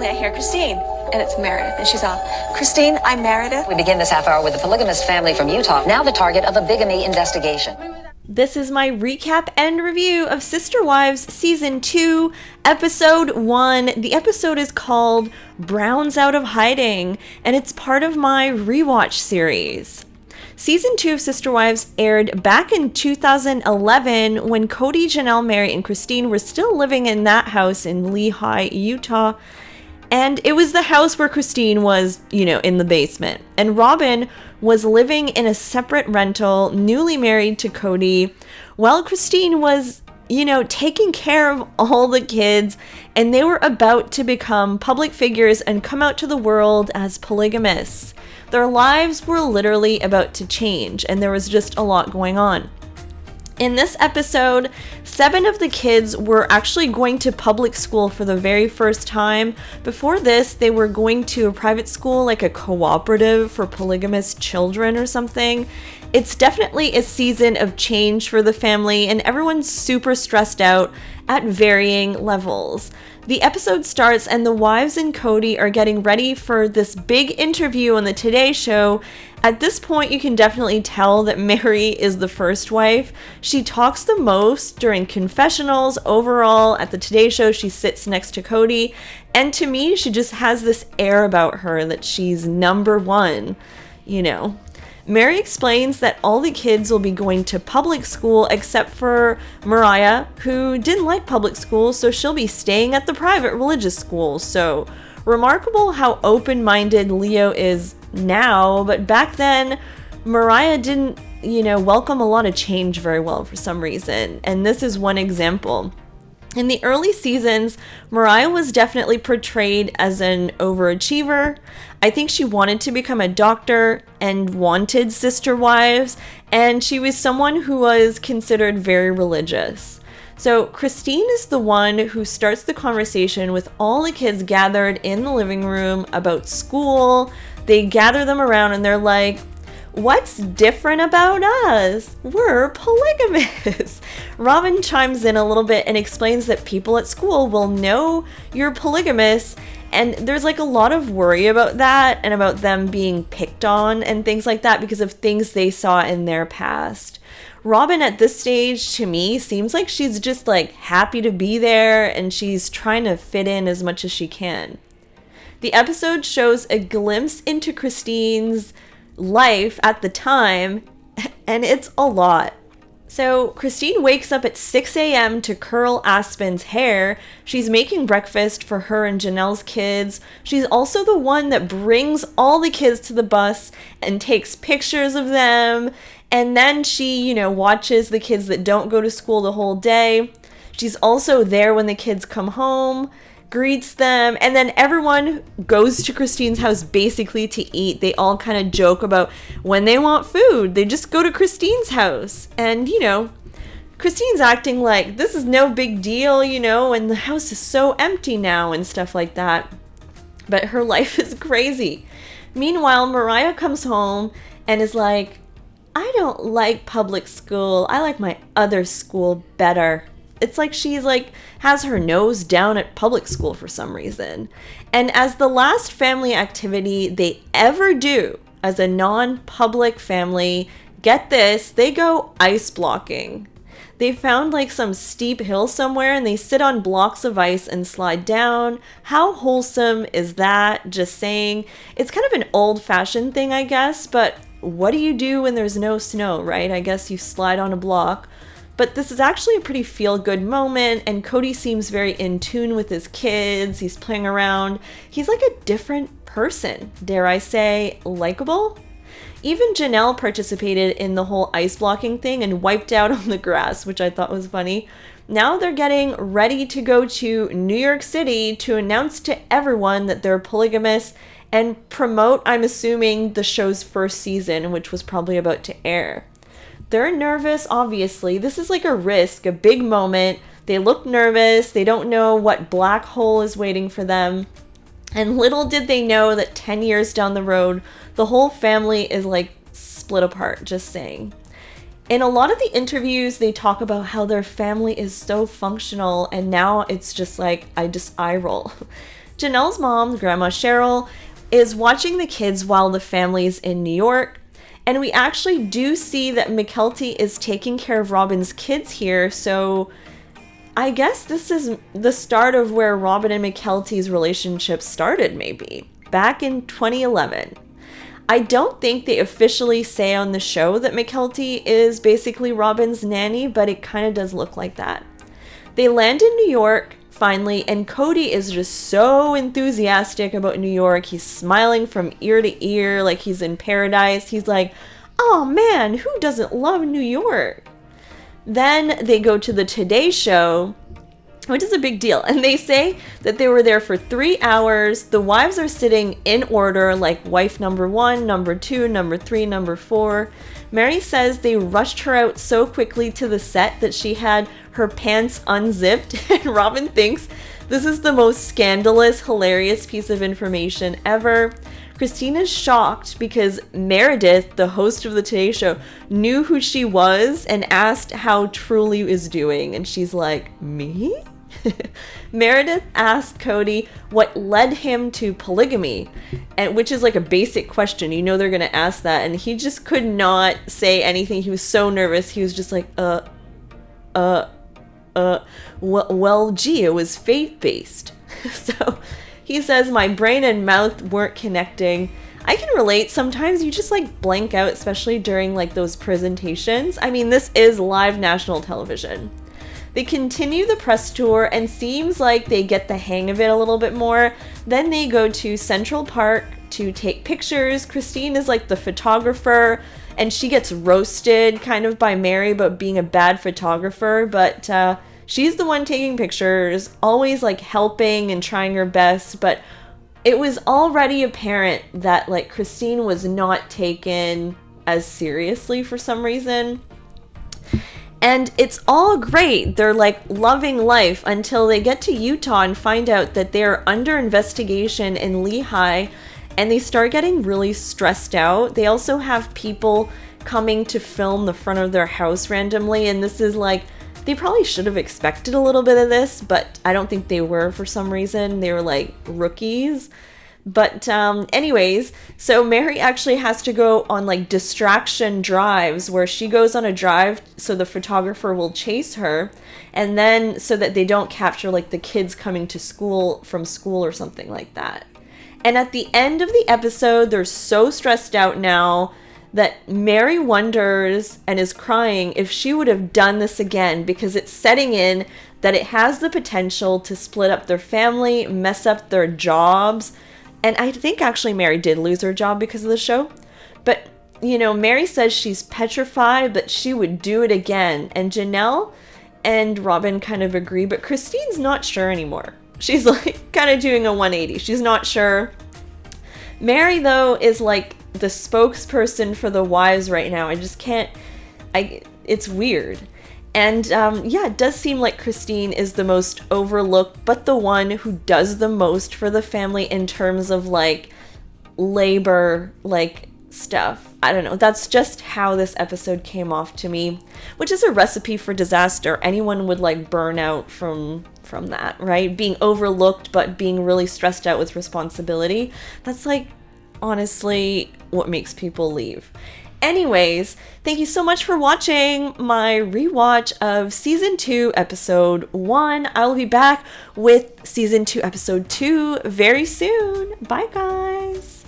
I hear Christine, and it's Meredith, and she's all, Christine, I'm Meredith. We begin this half hour with the polygamist family from Utah, now the target of a bigamy investigation. This is my recap and review of Sister Wives Season 2, Episode 1. The episode is called Brown's Out of Hiding, and it's part of my Rewatch series. Season 2 of Sister Wives aired back in 2011 when Kody, Janelle, Meri, and Christine were still living in that house in Lehi, Utah. And it was the house where Christine was, in the basement. And Robyn was living in a separate rental, newly married to Kody, while Christine was, taking care of all the kids, and they were about to become public figures and come out to the world as polygamists. Their lives were literally about to change, and there was just a lot going on. In this episode, 7 of the kids were actually going to public school for the very first time. Before this, they were going to a private school, like a cooperative for polygamous children or something. It's definitely a season of change for the family, and everyone's super stressed out at varying levels. The episode starts and the wives and Kody are getting ready for this big interview on the Today Show. At this point, you can definitely tell that Meri is the first wife. She talks the most during confessionals. Overall, at the Today Show, she sits next to Kody. And to me, she just has this air about her that she's number one, Meri explains that all the kids will be going to public school except for Mariah, who didn't like public school, so she'll be staying at the private religious school. So remarkable how open-minded Leo is now, but back then, Mariah didn't, welcome a lot of change very well for some reason, and this is one example. In the early seasons, Mariah was definitely portrayed as an overachiever. I think she wanted to become a doctor and wanted sister wives, and she was someone who was considered very religious. So Christine is the one who starts the conversation with all the kids gathered in the living room about school. They gather them around and they're like, "What's different about us? We're polygamists." Robyn chimes in a little bit and explains that people at school will know you're polygamous, and there's like a lot of worry about that and about them being picked on and things like that because of things they saw in their past. Robyn at this stage, to me, seems like she's just like happy to be there and she's trying to fit in as much as she can. The episode shows a glimpse into Christine's life at the time, and it's a lot. So Christine wakes up at 6 a.m. to curl Aspen's hair. She's making breakfast for her and Janelle's kids. She's also the one that brings all the kids to the bus and takes pictures of them. And then she, watches the kids that don't go to school the whole day. She's also there when the kids come home, greets them, and then everyone goes to Christine's house basically to eat. They all kind of joke about when they want food, they just go to Christine's house. And, Christine's acting like this is no big deal, and the house is so empty now and stuff like that. But her life is crazy. Meanwhile, Mariah comes home and is like, "I don't like public school. I like my other school better." It's like she's has her nose down at public school for some reason. And as the last family activity they ever do as a non-public family, get this, they go ice blocking. They found some steep hill somewhere and they sit on blocks of ice and slide down. How wholesome is that? Just saying. It's kind of an old-fashioned thing, I guess, but what do you do when there's no snow, right? I guess you slide on a block. But this is actually a pretty feel-good moment, and Kody seems very in tune with his kids. He's playing around. He's like a different person, dare I say, likable. Even Janelle participated in the whole ice blocking thing and wiped out on the grass, which I thought was funny. Now they're getting ready to go to New York City to announce to everyone that they're polygamists and promote, I'm assuming, the show's first season, which was probably about to air. They're nervous, obviously. This is like a risk, a big moment. They look nervous. They don't know what black hole is waiting for them. And little did they know that 10 years down the road, the whole family is split apart, just saying. In a lot of the interviews, they talk about how their family is so functional, and now it's just I eye roll. Janelle's mom, Grandma Cheryl, is watching the kids while the family's in New York. And we actually do see that Mykelti is taking care of Robyn's kids here. So I guess this is the start of where Robyn and Mykelti's relationship started, maybe, back in 2011. I don't think they officially say on the show that Mykelti is basically Robyn's nanny, but it kind of does look like that. They land in New York, finally, and Kody is just so enthusiastic about New York. He's smiling from ear to ear like he's in paradise. He's like, oh man, who doesn't love New York? Then they go to the Today Show, which is a big deal. And they say that they were there for 3 hours. The wives are sitting in order, like wife number 1, number 2, number 3, number 4. Meri says they rushed her out so quickly to the set that she had her pants unzipped. And Robyn thinks this is the most scandalous, hilarious piece of information ever. Christina's shocked because Meredith, the host of the Today Show, knew who she was and asked how Truly is doing. And she's like, me? Meredith asked Kody what led him to polygamy, and which is like a basic question. You know they're going to ask that. And he just could not say anything. He was so nervous. He was just like, well, gee, it was faith-based. So he says, my brain and mouth weren't connecting. I can relate. Sometimes you just like blank out, especially during like those presentations. I mean, this is live national television. They continue the press tour and seems like they get the hang of it a little bit more. Then they go to Central Park to take pictures. Christine is like the photographer, and she gets roasted kind of by Meri about being a bad photographer, but she's the one taking pictures, always like helping and trying her best. But it was already apparent that like Christine was not taken as seriously for some reason. And it's all great. They're like loving life until they get to Utah and find out that they're under investigation in Lehi, and they start getting really stressed out. They also have people coming to film the front of their house randomly, and this is like, they probably should have expected a little bit of this, but I don't think they were for some reason. They were like rookies. But anyways, so Meri actually has to go on like distraction drives where she goes on a drive so the photographer will chase her, and then so that they don't capture like the kids coming to school from school or something like that. And at the end of the episode, they're so stressed out now that Meri wonders and is crying if she would have done this again, because it's setting in that it has the potential to split up their family, mess up their jobs. And I think actually Meri did lose her job because of the show. But, you know, Meri says she's petrified, but she would do it again. And Janelle and Robyn kind of agree, but Christine's not sure anymore. She's like kind of doing a 180. She's not sure. Meri, though, is like the spokesperson for the wives right now. I just can't, it's weird. And yeah, it does seem like Christine is the most overlooked, but the one who does the most for the family in terms of like labor, like stuff. I don't know. That's just how this episode came off to me, which is a recipe for disaster. Anyone would like burn out from that, right? Being overlooked, but being really stressed out with responsibility. That's like, honestly, what makes people leave. Anyways, thank you so much for watching my rewatch of Season 2, Episode 1. I will be back with Season 2, Episode 2 very soon. Bye, guys.